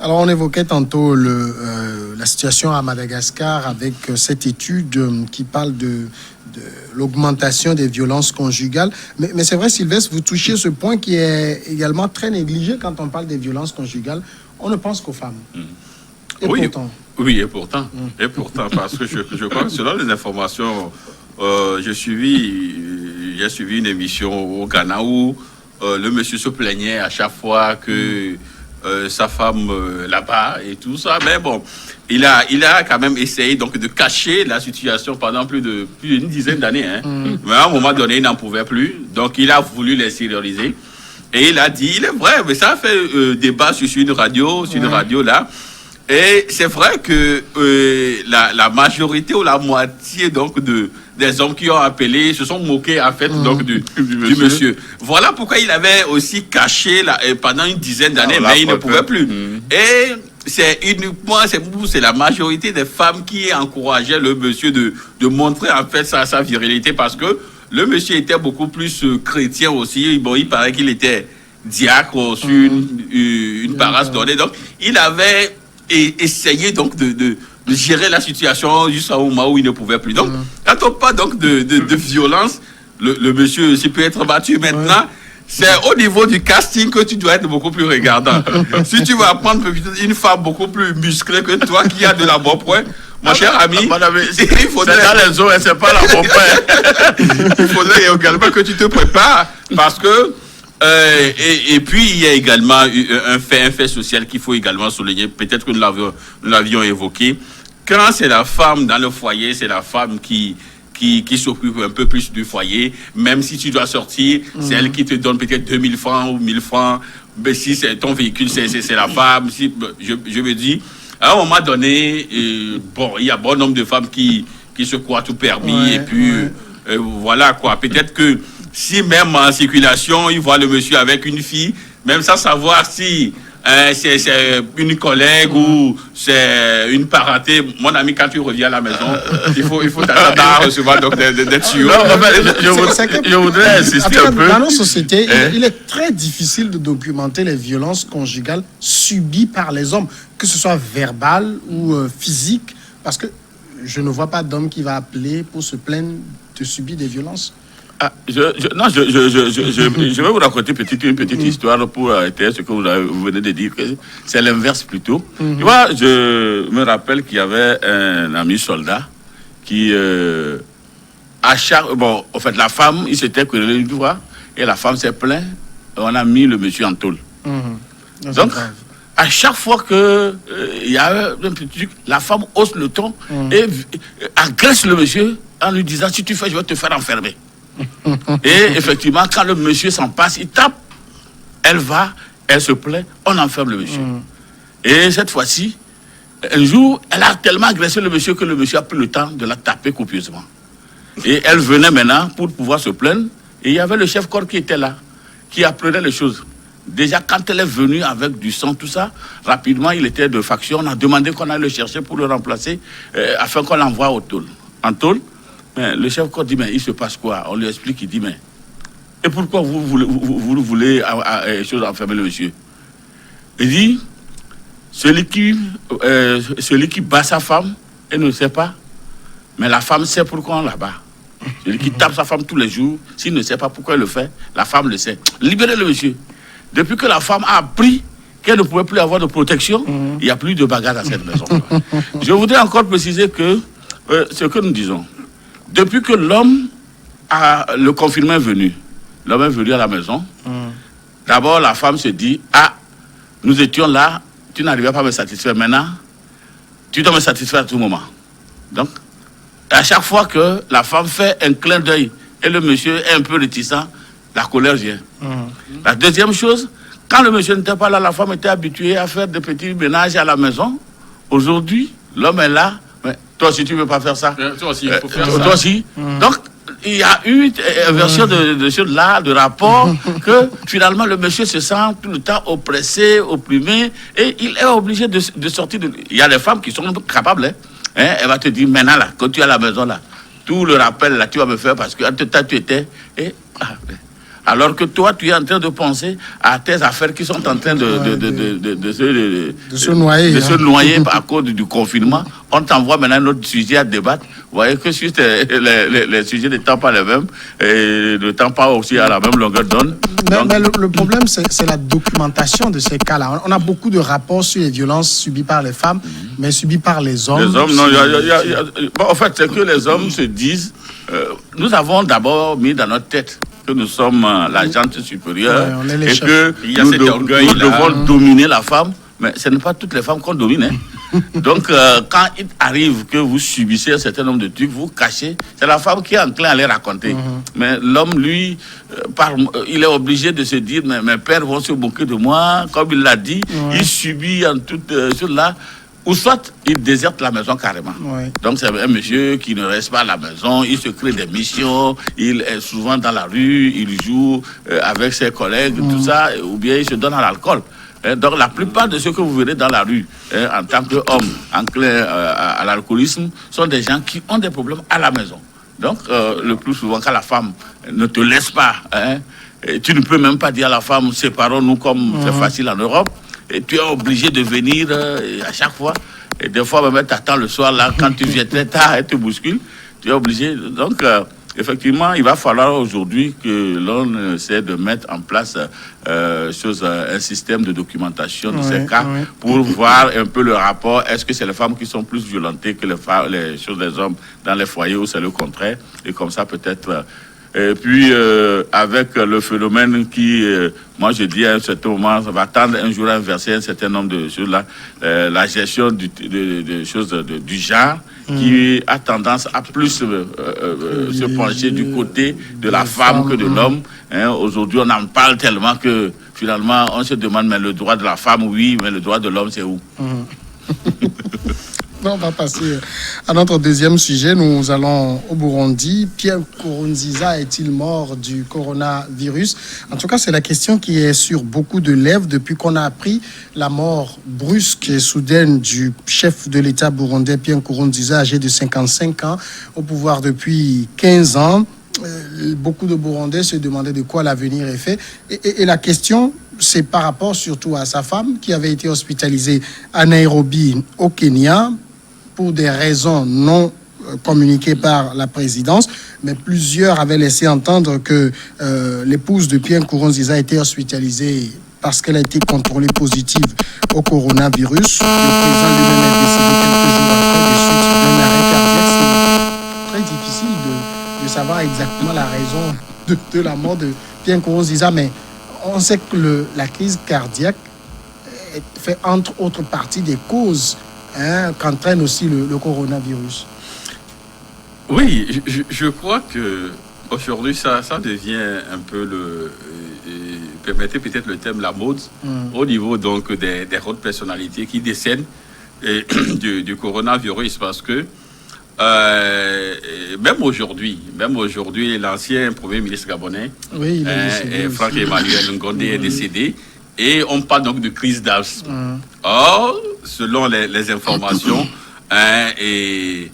Alors, on évoquait tantôt la situation à Madagascar avec cette étude qui parle de l'augmentation des violences conjugales. Mais c'est vrai, Sylvestre, vous touchez ce point qui est également très négligé quand on parle des violences conjugales. On ne pense qu'aux femmes. Et oui, pourtant. Oui, et pourtant. Et pourtant, parce que je crois que selon les informations, j'ai suivi une émission au Ghana où le monsieur se plaignait à chaque fois que sa femme là-bas et tout ça. Mais bon, il a quand même essayé donc de cacher la situation pendant plus d'une dizaine d'années. Hein. Mais à un moment donné, il n'en pouvait plus. Donc, il a voulu les extérioriser. Et il a dit, il est vrai, mais ça a fait débat sur une radio là. Et c'est vrai que la majorité ou la moitié donc des hommes qui ont appelé se sont moqués en fait donc du monsieur. Voilà pourquoi il avait aussi caché pendant une dizaine d'années, mais il ne pouvait plus. Et c'est la majorité des femmes qui encourageaient le monsieur de montrer en fait sa virilité, parce que le monsieur était beaucoup plus chrétien aussi. Bon, il paraît qu'il était diacre sur une paroisse donnée. Donc, il avait essayé donc de gérer la situation jusqu'au moment où il ne pouvait plus. Donc, quand on parle donc de violence, le monsieur aussi peut être battu. Maintenant, c'est au niveau du casting que tu dois être beaucoup plus regardant. Si tu vas prendre une femme beaucoup plus musclée que toi, qui a de la bonne pointe, mon cher ami, il faudrait... C'est dans les os et c'est pas la bonne pointe. Il faudrait également que tu te prépares, parce que et puis il y a également un fait social qu'il faut également souligner, peut-être que nous l'avions évoqué. Quand c'est la femme dans le foyer, c'est la femme qui s'occupe un peu plus du foyer. Même si tu dois sortir, c'est elle qui te donne peut-être 2000 francs ou 1000 francs. Mais si c'est ton véhicule, c'est la femme. Si, je me dis, à un moment donné, bon, il y a bon nombre de femmes qui se croient tout permis. Et puis, voilà quoi. Peut-être que si même en circulation, il voit le monsieur avec une fille, même sans savoir si c'est une collègue ou c'est une parenté. Mon ami, quand tu reviens à la maison, il faut t'attendre à recevoir donc d'être sûr. Je voudrais insister un peu. Dans nos sociétés, il est très difficile de documenter les violences conjugales subies par les hommes, que ce soit verbales ou physiques, parce que je ne vois pas d'homme qui va appeler pour se plaindre de subir des violences. Je vais vous raconter une petite histoire pour arrêter ce que vous venez de dire. C'est l'inverse plutôt. Tu vois, je me rappelle qu'il y avait un ami soldat qui, en fait, la femme, il s'était querellé une fois, et la femme s'est plainte, on a mis le monsieur en tôle. Donc, à chaque fois que il y a un petit truc, la femme hausse le ton et agresse le monsieur en lui disant, si tu fais, je vais te faire enfermer. Et effectivement, quand le monsieur s'en passe, il tape, elle se plaint, on enferme le monsieur. Et cette fois-ci, un jour, elle a tellement agressé le monsieur que le monsieur a pris le temps de la taper copieusement. Et elle venait maintenant pour pouvoir se plaindre, et il y avait le chef-corps qui était là, qui apprenait les choses. Déjà, quand elle est venue avec du sang, tout ça, rapidement, il était de faction, on a demandé qu'on aille le chercher pour le remplacer, afin qu'on l'envoie au tôle. En tôle, mais le chef-corps dit, mais il se passe quoi? On lui explique, il dit, mais... Et pourquoi vous voulez enfermer le monsieur? Il dit, celui qui bat sa femme, elle ne sait pas, mais la femme sait pourquoi on la bat. Celui qui tape sa femme tous les jours, s'il ne sait pas pourquoi il le fait, la femme le sait. Libérez le monsieur. Depuis que la femme a appris qu'elle ne pouvait plus avoir de protection, il n'y a plus de bagarre dans cette maison. Je voudrais encore préciser que ce que nous disons, depuis que le confinement est venu, l'homme est venu à la maison, d'abord la femme se dit, nous étions là, tu n'arrivais pas à me satisfaire, maintenant, tu dois me satisfaire à tout moment. Donc, à chaque fois que la femme fait un clin d'œil et le monsieur est un peu réticent, la colère vient. La deuxième chose, quand le monsieur n'était pas là, la femme était habituée à faire des petits ménages à la maison. Aujourd'hui, l'homme est là. Mais toi aussi, tu ne veux pas faire ça. Toi aussi, il faut faire ça. Toi aussi. Donc, il y a eu une version de rapport que finalement le monsieur se sent tout le temps oppressé, opprimé, et il est obligé de sortir. Il y a des femmes qui sont capables. Elle va te dire, maintenant, là, quand tu es à la maison, là, tout le rappel, là, tu vas me faire parce que en tout temps, tu étais. alors que toi, tu es en train de penser à tes affaires qui sont en train de se noyer. De se noyer à cause du confinement. On t'envoie maintenant un autre sujet à débattre. Vous voyez que si les sujets n'étant pas les mêmes, et ne temps pas aussi à la même longueur d'onde. Mais le problème, c'est la documentation de ces cas-là. On a beaucoup de rapports sur les violences subies par les femmes, mais subies par les hommes. Les hommes, non. Bon, en fait, c'est que les hommes se disent... nous avons d'abord mis dans notre tête que nous sommes la gente supérieure et que nous devons dominer la femme. Mais ce n'est pas toutes les femmes qu'on domine. Hein. Donc, quand il arrive que vous subissez un certain nombre de trucs, vous cachez, c'est la femme qui est enclin à les raconter. Mais l'homme, lui, il est obligé de se dire, mais mes pères vont se moquer de moi. Comme il l'a dit, il subit en toute chose là. Ou soit, il déserte la maison carrément. Donc, c'est un monsieur qui ne reste pas à la maison, il se crée des missions, il est souvent dans la rue, il joue avec ses collègues, tout ça, ou bien il se donne à l'alcool. Donc, la plupart de ceux que vous verrez dans la rue, en tant qu'hommes enclins à l'alcoolisme, sont des gens qui ont des problèmes à la maison. Donc, le plus souvent, quand la femme ne te laisse pas, tu ne peux même pas dire à la femme, séparons-nous comme c'est facile en Europe. Et tu es obligé de venir à chaque fois. Et des fois, même t'attends le soir, là, quand tu viens très tard et te bouscule, tu es obligé. Donc, effectivement, il va falloir aujourd'hui que l'on essaie de mettre en place un système de documentation de ces cas pour voir un peu le rapport. Est-ce que c'est les femmes qui sont plus violentées que les hommes dans les foyers ou c'est le contraire? Et comme ça, peut-être... Et puis, avec le phénomène qui, moi je dis à un certain moment, ça va tendre un jour à inverser un certain nombre de choses-là, la gestion de choses du genre, qui a tendance à plus se pencher du côté de la femme que de l'homme. Aujourd'hui, on en parle tellement que finalement, on se demande, mais le droit de la femme, oui, mais le droit de l'homme, c'est où? On va passer à notre deuxième sujet. Nous allons au Burundi. Pierre Nkurunziza est-il mort du coronavirus? En tout cas, c'est la question qui est sur beaucoup de lèvres depuis qu'on a appris la mort brusque et soudaine du chef de l'État burundais, Pierre Nkurunziza, âgé de 55 ans, au pouvoir depuis 15 ans. Beaucoup de Burundais se demandaient de quoi l'avenir est fait. Et la question, c'est par rapport surtout à sa femme qui avait été hospitalisée à Nairobi, au Kenya, pour des raisons non communiquées par la présidence, mais plusieurs avaient laissé entendre que l'épouse de Pierre Nkurunziza a été hospitalisée parce qu'elle a été contrôlée positive au coronavirus. Le président lui-même est décédé quelques jours après des suites d'un arrêt cardiaque. C'est très difficile de savoir exactement la raison de la mort de Pierre Nkurunziza, mais on sait que la crise cardiaque fait entre autres partie des causes qu'entraîne aussi le coronavirus. Oui, je crois que aujourd'hui ça devient un peu permettez peut-être le thème la mode au niveau donc des hautes personnalités qui décèdent du coronavirus, parce que même aujourd'hui, l'ancien premier ministre gabonais, Franck Emmanuel Ngonde, est décédé. Et on parle donc de crise d'asthme. Or, selon les informations, il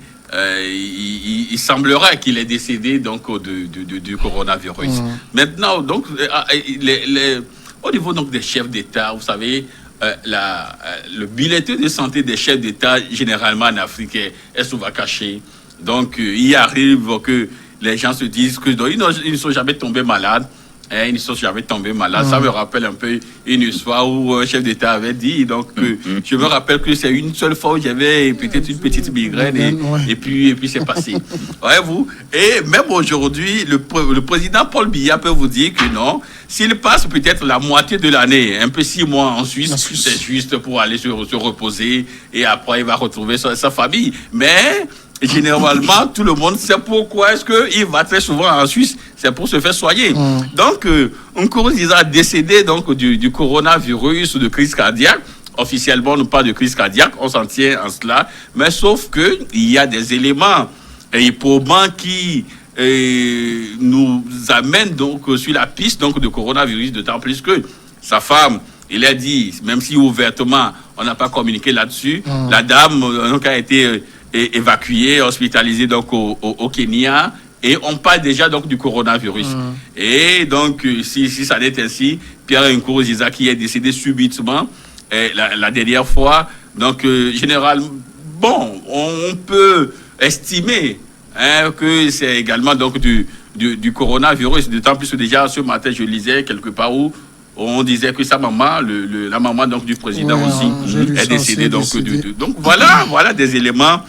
semblerait qu'il est décédé donc du coronavirus. Maintenant, donc, au niveau donc des chefs d'État, vous savez, le bulletin de santé des chefs d'État, généralement en Afrique, est souvent caché. Donc, il arrive que les gens se disent qu'ils ne sont jamais tombés malades. Ils ne sont jamais tombés malades. Ça me rappelle un peu une histoire où un chef d'État avait dit, donc, je me rappelle que c'est une seule fois où j'avais peut-être une petite migraine et puis c'est passé. Voyez-vous? Et même aujourd'hui, le président Paul Biya peut vous dire que non, s'il passe peut-être la moitié de l'année, un peu 6 mois en Suisse, c'est juste pour aller se reposer et après il va retrouver sa famille. Mais généralement, tout le monde sait pourquoi est-ce qu'il va très souvent en Suisse. C'est pour se faire soigner. Donc, Nkurunziza a décédé donc, du coronavirus ou de crise cardiaque. Officiellement, on parle de crise cardiaque, on s'en tient en cela. Mais sauf qu'il y a des éléments probants qui nous amènent donc, sur la piste donc, de coronavirus, d'autant plus que sa femme, il a dit, même si ouvertement, on n'a pas communiqué là-dessus, la dame donc, a été évacuée, hospitalisée donc, au Kenya. et on parle déjà donc du coronavirus. Et donc, si ça n'est ainsi, Pierre Nkurunziza qui est décédé subitement la dernière fois, donc généralement, bon, on peut estimer que c'est également donc du coronavirus, d'autant plus que déjà ce matin je lisais quelque part où on disait que sa maman, la maman donc du président aussi est décédée. Donc voilà des éléments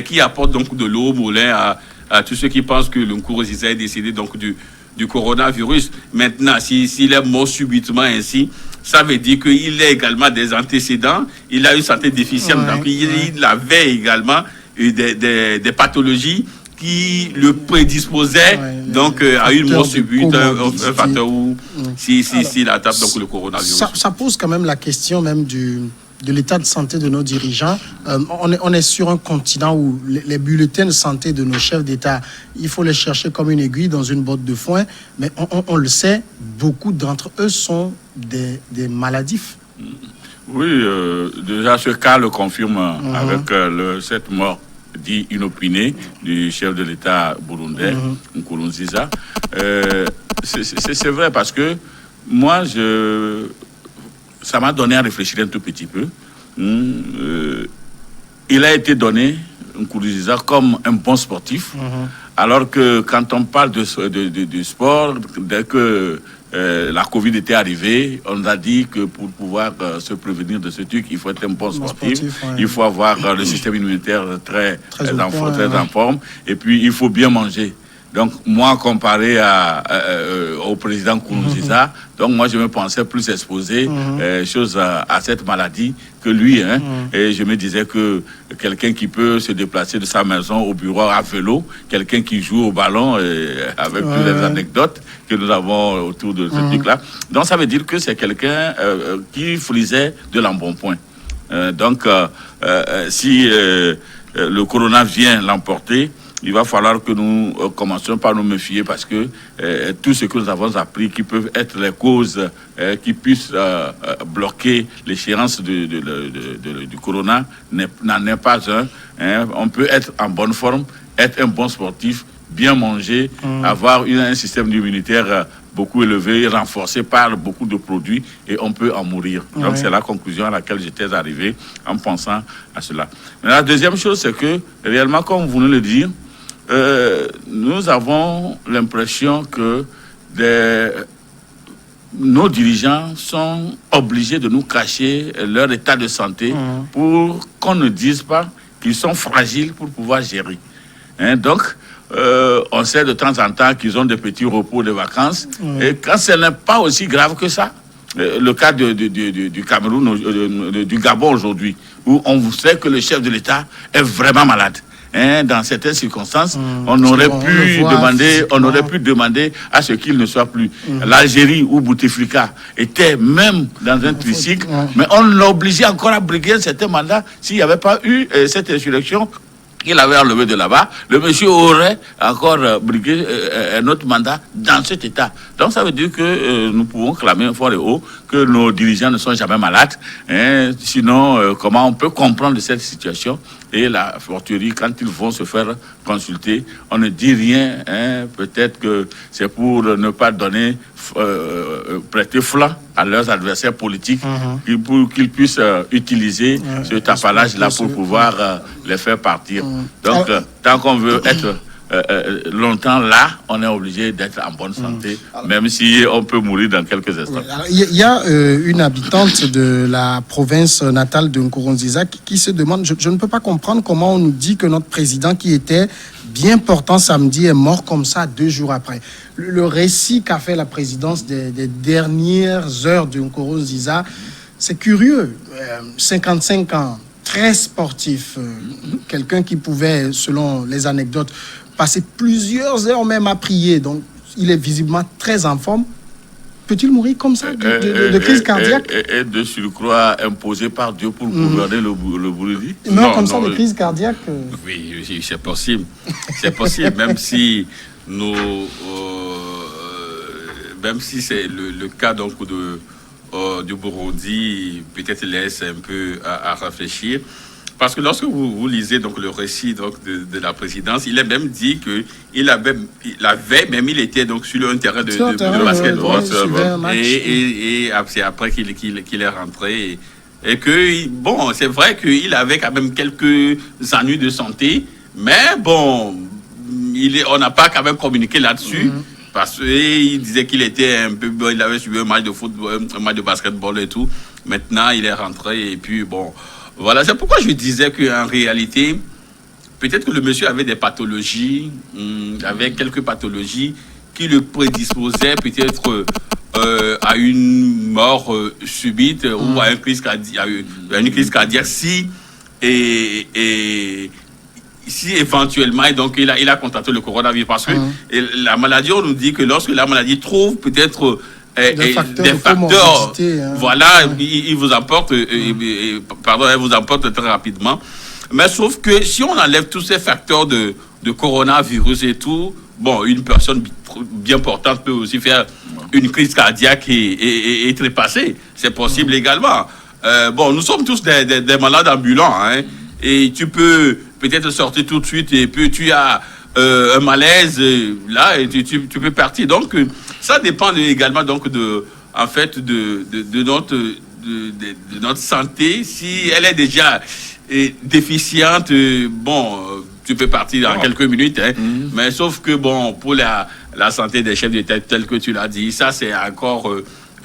qui apportent donc de l'eau au moulin à tous ceux qui pensent que le Nkurunziza est décédé donc du coronavirus. Maintenant, s'il est mort subitement ainsi, ça veut dire qu'il a également des antécédents, il a une santé déficiente, donc il avait également des pathologies qui le prédisposaient donc à une mort subite, un facteur où s'il attrape donc le coronavirus. Ça pose quand même la question même de l'état de santé de nos dirigeants. On est sur un continent où les bulletins de santé de nos chefs d'État, il faut les chercher comme une aiguille dans une botte de foin, mais on le sait, beaucoup d'entre eux sont des maladifs. Oui, déjà ce cas le confirme avec cette mort dit inopinée du chef de l'État burundais, Nkurunziza. C'est vrai parce que moi, ça m'a donné à réfléchir un tout petit peu. Il a été donné, Nkurunziza, comme un bon sportif, alors que quand on parle de sport, dès que la Covid était arrivée, on a dit que pour pouvoir se prévenir de ce truc, il faut être un bon sportif, il faut avoir le système immunitaire très en forme, et puis il faut bien manger. Donc, moi, comparé au président Nkurunziza, donc moi, je me pensais plus exposé à cette maladie que lui. Et je me disais que quelqu'un qui peut se déplacer de sa maison au bureau à vélo, quelqu'un qui joue au ballon, avec toutes les anecdotes que nous avons autour de ce truc-là. Donc, ça veut dire que c'est quelqu'un qui frisait de l'embonpoint. Donc, si le corona vient l'emporter, il va falloir que nous commencions par nous méfier parce que tout ce que nous avons appris qui peuvent être les causes qui puissent bloquer l'échéance du corona n'en est pas un. On peut être en bonne forme, être un bon sportif, bien manger, avoir un système immunitaire beaucoup élevé, renforcé par beaucoup de produits et on peut en mourir. Donc c'est la conclusion à laquelle j'étais arrivé en pensant à cela. Mais la deuxième chose, c'est que réellement, comme vous venez de le dire, nous avons l'impression que nos dirigeants sont obligés de nous cacher leur état de santé pour qu'on ne dise pas qu'ils sont fragiles pour pouvoir gérer. Donc, on sait de temps en temps qu'ils ont des petits repos de vacances. Et quand ce n'est pas aussi grave que ça, le cas du Cameroun, du Gabon aujourd'hui, où on sait que le chef de l'État est vraiment malade. Dans certaines circonstances, on aurait pu demander à ce qu'il ne soit plus. L'Algérie ou Bouteflika était même dans un tricycle, mais on l'a obligé encore à briguer un certain mandat. S'il n'y avait pas eu cette insurrection qu'il avait enlevé de là-bas, le monsieur aurait encore brigué un autre mandat dans cet état. Donc ça veut dire que nous pouvons clamer fort et haut que nos dirigeants ne sont jamais malades. Sinon, comment on peut comprendre cette situation? Et la fortuerie, quand ils vont se faire consulter, on ne dit rien. Peut-être que c'est pour ne pas donner, prêter flanc à leurs adversaires politiques, pour qu'ils puissent utiliser ce tapalage-là pour pouvoir les faire partir. Donc, tant qu'on veut être longtemps là, on est obligé d'être en bonne santé, même si on peut mourir dans quelques instants. Il y a une habitante de la province natale de Nkurunziza qui se demande, je ne peux pas comprendre comment on nous dit que notre président qui était bien portant samedi est mort comme ça 2 jours après. Le récit qu'a fait la présidence des dernières heures de Nkurunziza, c'est curieux. 55 ans, très sportif, quelqu'un qui pouvait, selon les anecdotes, passer plusieurs heures même à prier. Donc, il est visiblement très en forme. Peut-il mourir comme ça de crise cardiaque? Et de surcroît imposé par Dieu pour gouverner le Burundi? Non, comme ça, de crise cardiaque? Oui, c'est possible. C'est possible, même si même si c'est le cas donc du Burundi, peut-être laisse un peu à réfléchir. Parce que lorsque vous lisez donc le récit donc de la présidence, il a même dit que il était donc sur un terrain de basketball et c'est après qu'il est rentré et que bon, c'est vrai qu'il avait quand même quelques ennuis de santé, mais bon, on n'a pas quand même communiqué là-dessus. Parce qu'il disait qu'il était un peu, il avait suivi un match de football, un match de basketball et tout. Maintenant, il est rentré et puis bon, voilà. C'est pourquoi je disais qu'en réalité, peut-être que le monsieur avait des pathologies, avait quelques pathologies qui le prédisposaient peut-être à une mort subite ou à une crise cardiaque, si éventuellement, et donc il a contracté le coronavirus, parce que la maladie, on nous dit que lorsque la maladie trouve peut-être des facteurs, voilà, il vous emporte, elle vous emporte très rapidement. Mais sauf que si on enlève tous ces facteurs de coronavirus et tout, bon, une personne bien portante peut aussi faire une crise cardiaque et trépasser. C'est possible également. Bon, nous sommes tous des malades ambulants, hein, et tu peux peut-être sortir tout de suite et puis tu as un malaise là et tu peux partir. Donc ça dépend également donc de notre santé. Si elle est déjà déficiente, bon, tu peux partir dans quelques minutes, hein. Mais sauf que bon, pour la santé des chefs d'État tel que tu l'as dit, ça c'est encore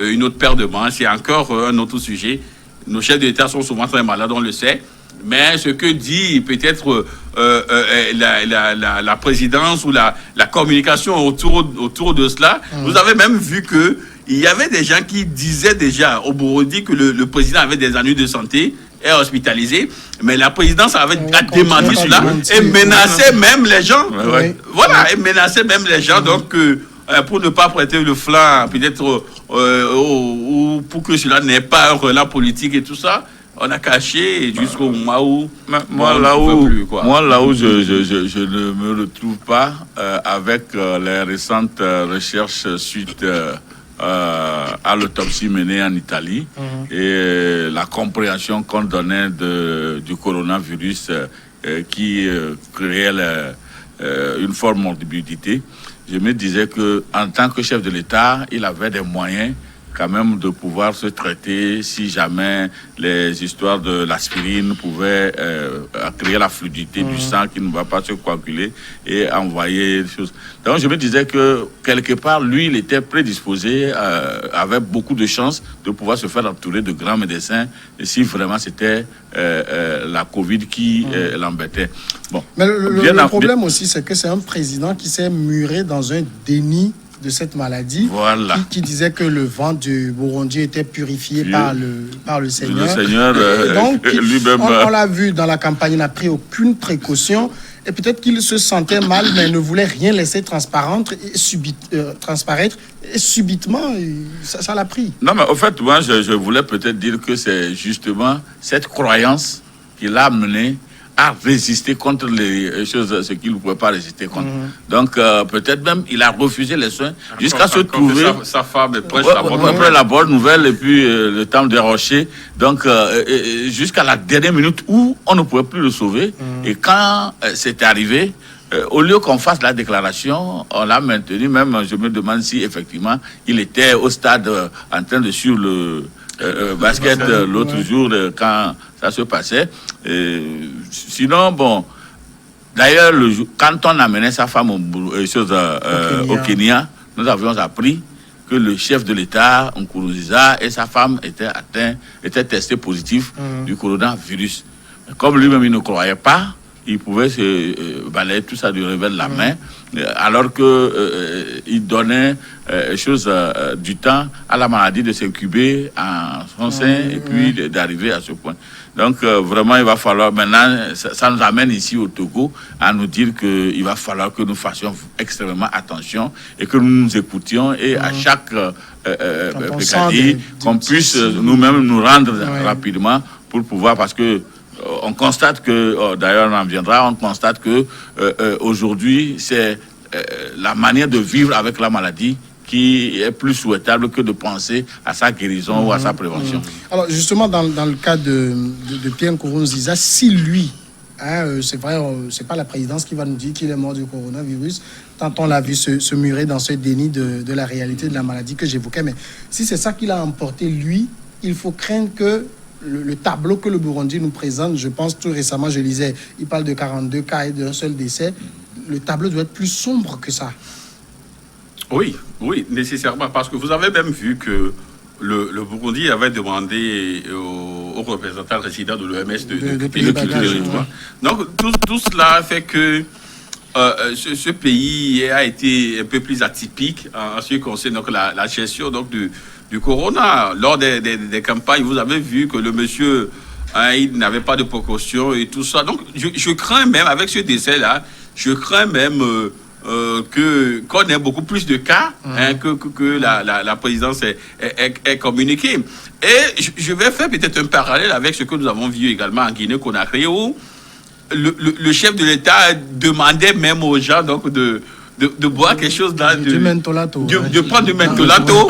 une autre paire de manches, c'est encore un autre sujet. Nos chefs d'État sont souvent très malades, on le sait. Mais ce que dit peut-être la présidence ou la communication autour de cela, vous avez même vu que il y avait des gens qui disaient déjà au Burundi que le président avait des ennuis de santé, est hospitalisé, mais la présidence a démenti cela et menaçait même les gens. Voilà, et menaçait même les gens. Donc, pour ne pas prêter le flanc, peut-être, ou pour que cela n'ait pas un relais politique et tout ça, on a caché jusqu'au moment où... Moi, là où je ne me retrouve pas avec les récentes recherches suite à l'autopsie menée en Italie et la compréhension qu'on donnait du coronavirus qui créait une forte morbidité. Je me disais que en tant que chef de l'État, il avait des moyens quand même de pouvoir se traiter si jamais les histoires de l'aspirine pouvaient créer la fluidité du sang qui ne va pas se coaguler et envoyer des choses. Donc je me disais que quelque part, lui, il était prédisposé, avait beaucoup de chances de pouvoir se faire entourer de grands médecins et si vraiment c'était la Covid qui l'embêtait. Bon. Mais le problème aussi, c'est que c'est un président qui s'est muré dans un déni de cette maladie, voilà. qui disait que le vent du Burundi était purifié par le Seigneur. Le Seigneur donc, lui-même... on l'a vu dans la campagne, il n'a pris aucune précaution. Et peut-être qu'il se sentait mal, mais ne voulait rien laisser transparaître. Et subitement, ça l'a pris. Non, mais au fait, moi, je voulais peut-être dire que c'est justement cette croyance qui l'a amené à résister contre les choses, ce qu'il ne pouvait pas résister contre. Donc, peut-être même, il a refusé les soins jusqu'à se trouver... Sa femme est prête après la bonne nouvelle et puis le temps de rocher. Donc, jusqu'à la dernière minute où on ne pouvait plus le sauver. Et quand c'est arrivé, au lieu qu'on fasse la déclaration, on l'a maintenu. Même, je me demande si, effectivement, il était au stade en train de suivre le... basket l'autre jour quand ça se passait. Sinon, bon, d'ailleurs, quand on amenait sa femme au Kenya, nous avions appris que le chef de l'État, Nkurunziza, et sa femme étaient testés positifs du coronavirus. Mais comme lui-même, il ne croyait pas, il pouvait se balayer tout ça du revers de la main, alors que il donnait du temps à la maladie de s'incuber en son sein et puis d'arriver à ce point. Donc vraiment, il va falloir maintenant, ça nous amène ici au Togo à nous dire qu'il va falloir que nous fassions extrêmement attention et que nous nous écoutions et à chaque brigadier, qu'on puisse nous-mêmes nous rendre rapidement pour pouvoir, parce que on constate que, d'ailleurs on en viendra, on constate que aujourd'hui c'est la manière de vivre avec la maladie qui est plus souhaitable que de penser à sa guérison ou à sa prévention. Alors justement, dans le cas de Pierre Nkurunziza, si lui, c'est vrai, c'est pas la présidence qui va nous dire qu'il est mort du coronavirus, tant on l'a vu se murer dans ce déni de la réalité de la maladie que j'évoquais, mais si c'est ça qu'il a emporté, lui, il faut craindre que le tableau que le Burundi nous présente, je pense tout récemment, je lisais, il parle de 42 cas et d'un seul décès, le tableau doit être plus sombre que ça. Oui, nécessairement, parce que vous avez même vu que le Burundi avait demandé aux représentants résidents de l'OMS de quitter le territoire. Donc tout cela fait que ce pays a été un peu plus atypique en ce qui concerne donc, la gestion donc, du corona. Lors des campagnes, vous avez vu que le monsieur, il n'avait pas de précaution et tout ça. Donc je crains même, avec ce décès-là, je crains même qu'on ait beaucoup plus de cas que la présidence est communiquée. Et je vais faire peut-être un parallèle avec ce que nous avons vu également en Guinée-Conakry, où le chef de l'État demandait même aux gens donc, de boire quelque chose là, de prendre du mentolato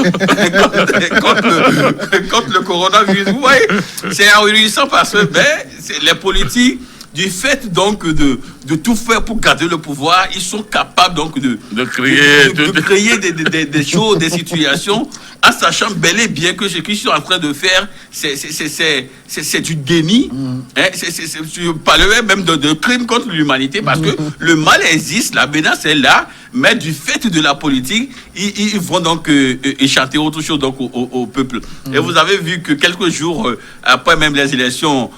contre le coronavirus. Vous voyez, c'est ahurissant parce que les politiques, du fait donc de tout faire pour garder le pouvoir, ils sont capables donc de créer des choses, des situations, en sachant bel et bien que ce qu'ils sont en train de faire, c'est du déni. Je parlerais même de crime contre l'humanité, parce que le mal existe, la menace est là, mais du fait de la politique, ils vont donc échanter autre chose donc, au peuple. Et vous avez vu que quelques jours après même les élections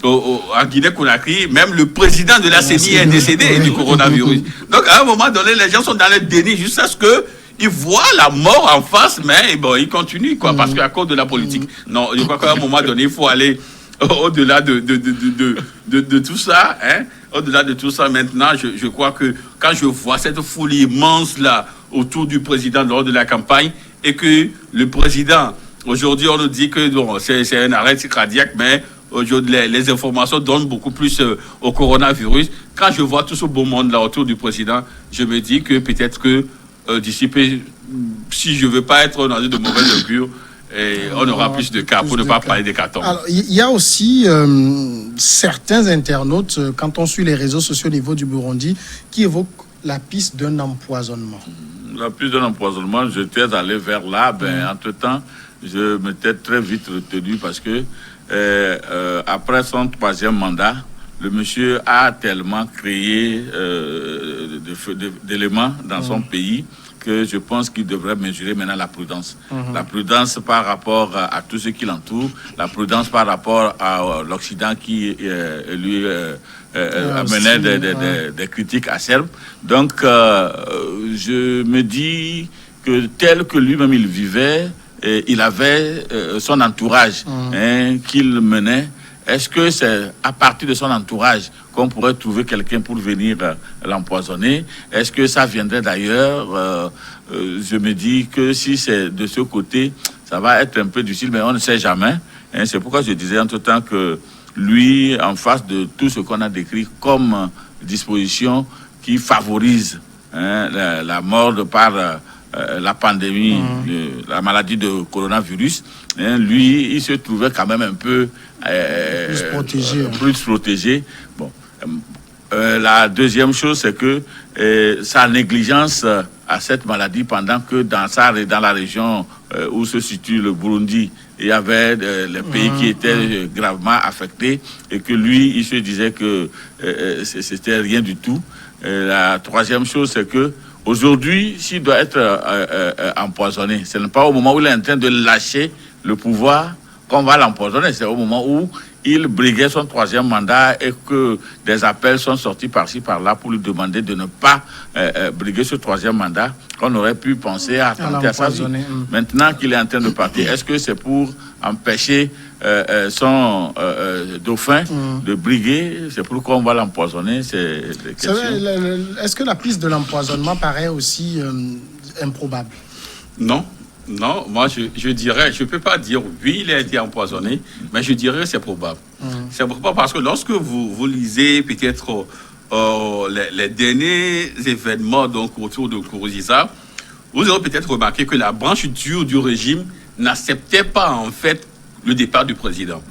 en Guinée-Conakry, même le président de la CENI est décédé du coronavirus. Donc, à un moment donné, les gens sont dans le déni jusqu'à ce qu'ils voient la mort en face, mais bon, ils continuent, quoi, parce qu'à cause de la politique. Non, je crois qu'à un moment donné, il faut aller au-delà de tout ça. Au-delà de tout ça, maintenant, je crois que quand je vois cette foule immense-là autour du président lors de la campagne, et que le président, aujourd'hui, on nous dit que bon, c'est un arrêt cardiaque, mais aujourd'hui, les informations donnent beaucoup plus au coronavirus. Quand je vois tout ce beau monde-là autour du président, je me dis que peut-être que d'ici peu, si je ne veux pas être dans une mauvaise augure, on aura plus de cas, pour ne pas parler des cartons. Alors, il y a aussi certains internautes, quand on suit les réseaux sociaux au niveau du Burundi, qui évoquent la piste d'un empoisonnement. La piste d'un empoisonnement, j'étais allé vers là, entre-temps, je m'étais très vite retenu parce que après son 3e mandat, le monsieur a tellement créé d'éléments dans son pays que je pense qu'il devrait mesurer maintenant la prudence. La prudence par rapport à tout ce qui l'entoure, la prudence par rapport à l'Occident qui lui amenait des critiques acerbes. Donc, je me dis que tel que lui-même il vivait, il avait son entourage qu'il menait. Est-ce que c'est à partir de son entourage qu'on pourrait trouver quelqu'un pour venir l'empoisonner? Est-ce que ça viendrait d'ailleurs? Je me dis que si c'est de ce côté, ça va être un peu difficile, mais on ne sait jamais. C'est pourquoi je disais entre-temps que lui, en face de tout ce qu'on a décrit comme disposition qui favorise la mort de par la pandémie, la maladie de coronavirus, lui, il se trouvait quand même un peu plus protégé. Bon. La deuxième chose, c'est que sa négligence à cette maladie, pendant que dans la région où se situe le Burundi, il y avait les pays qui étaient gravement affectés, et que lui, il se disait que c'était rien du tout. La troisième chose, c'est que aujourd'hui, s'il doit être empoisonné, ce n'est pas au moment où il est en train de lâcher le pouvoir qu'on va l'empoisonner, c'est au moment où il briguait son 3e mandat et que des appels sont sortis par-ci, par-là pour lui demander de ne pas briguer ce 3e mandat, qu'on aurait pu penser à tenter à sa vie. Maintenant qu'il est en train de partir, est-ce que c'est pour empêcher son dauphin de briguer? C'est pourquoi on va l'empoisonner? Est-ce que la piste de l'empoisonnement paraît aussi improbable? Non, moi je dirais, je ne peux pas dire oui, il a été empoisonné, mais je dirais que c'est probable. C'est probable parce que lorsque vous lisez peut-être les derniers événements donc, autour de Nkurunziza, vous aurez peut-être remarqué que la branche dure du régime n'acceptait pas en fait le départ du président.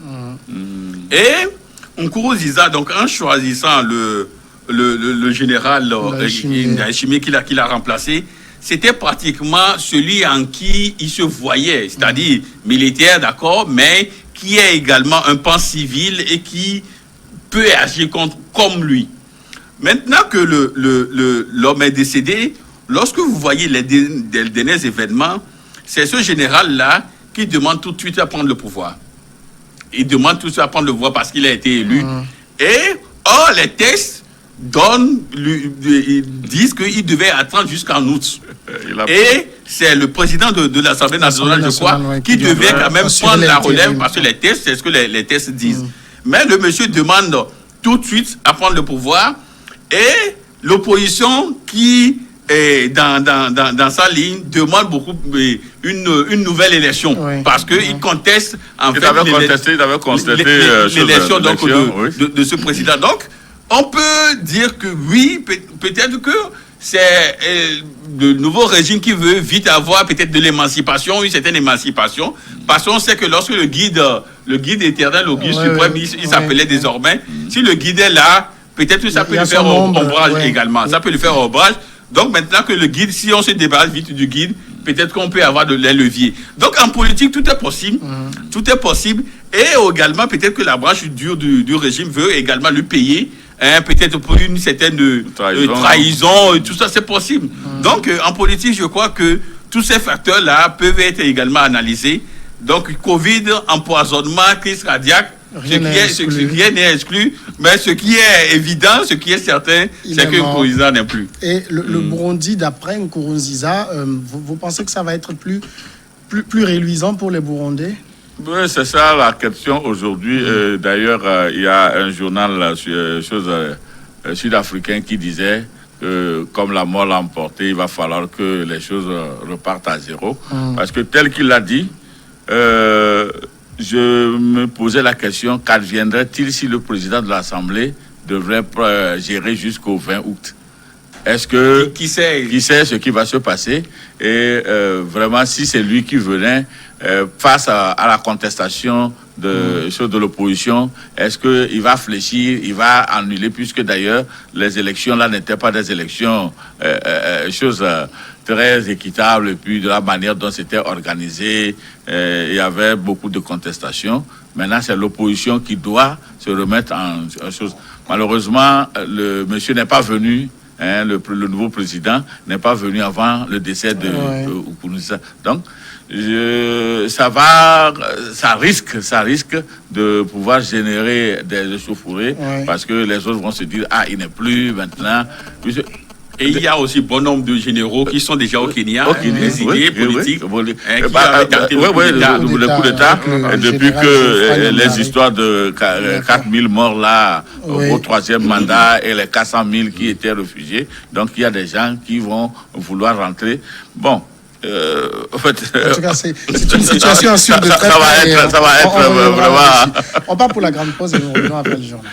Et Nkurunziza, donc en choisissant le général Ndayishimiye qu'il a remplacé, c'était pratiquement celui en qui il se voyait, c'est-à-dire militaire, d'accord, mais qui est également un pan civil et qui peut agir comme lui. Maintenant que l'homme est décédé, lorsque vous voyez les derniers événements, c'est ce général-là qui demande tout de suite à prendre le pouvoir. Il demande tout de suite à prendre le pouvoir parce qu'il a été élu. Et, or, les textes disent qu'il devait attendre jusqu'en août. Et c'est le président de l'Assemblée nationale, je crois, qui devait quand même prendre la relève parce que les textes, c'est ce que les textes disent. Mais le monsieur demande tout de suite à prendre le pouvoir et l'opposition qui est dans sa ligne demande beaucoup une nouvelle élection parce qu'il conteste en fait l'élection de ce président. Donc, on peut dire que oui, peut-être que c'est le nouveau régime qui veut vite avoir peut-être de l'émancipation, une certaine émancipation, parce qu'on sait que lorsque le guide éternel au guide suprême, il s'appelait désormais, si le guide est là, peut-être que ça peut lui faire ombrage également. Ça peut lui faire ombrage. Donc maintenant que le guide, si on se débarrasse vite du guide, peut-être qu'on peut avoir les leviers. Donc en politique, tout est possible. Tout est possible. Et également, peut-être que la branche dure du régime veut également lui payer. Peut-être pour une certaine trahison, tout ça, c'est possible. Donc, en politique, je crois que tous ces facteurs-là peuvent être également analysés. Donc, Covid, empoisonnement, crise cardiaque, rien n'est exclu, mais ce qui est évident, ce qui est certain, c'est que Nkurunziza n'est plus. Et le Burundi, d'après Nkurunziza, vous pensez que ça va être plus réluisant pour les Burundais? Oui, c'est ça la question aujourd'hui. D'ailleurs, il y a un journal sud-africain qui disait que comme la mort l'a emporté, il va falloir que les choses repartent à zéro. Parce que tel qu'il l'a dit, je me posais la question, qu'adviendrait-il si le président de l'Assemblée devrait gérer jusqu'au 20 août? Est-ce que qui sait ce qui va se passer? Et vraiment, si c'est lui qui venait face à la contestation de l'opposition, est-ce qu'il va fléchir, il va annuler, puisque d'ailleurs les élections là n'étaient pas des élections très équitables, et puis de la manière dont c'était organisé, il y avait beaucoup de contestations. Maintenant, c'est l'opposition qui doit se remettre en chose. Malheureusement, le monsieur n'est pas venu. Le nouveau président n'est pas venu avant le décès de Nkurunziza. Donc, ça risque de pouvoir générer des échauffourées parce que les autres vont se dire il n'est plus maintenant. Et il y a aussi bon nombre de généraux qui sont déjà au Kenya, des idées politiques, qui avaient tenté le coup d'État, depuis que les histoires de 4000 morts là au troisième mandat et les 400 000 qui étaient réfugiés. Donc il y a des gens qui vont vouloir rentrer. Bon. En fait, en tout cas, c'est une situation à suivre de très près. Ça va être vraiment. On part pour la grande pause et nous revenons après le journal.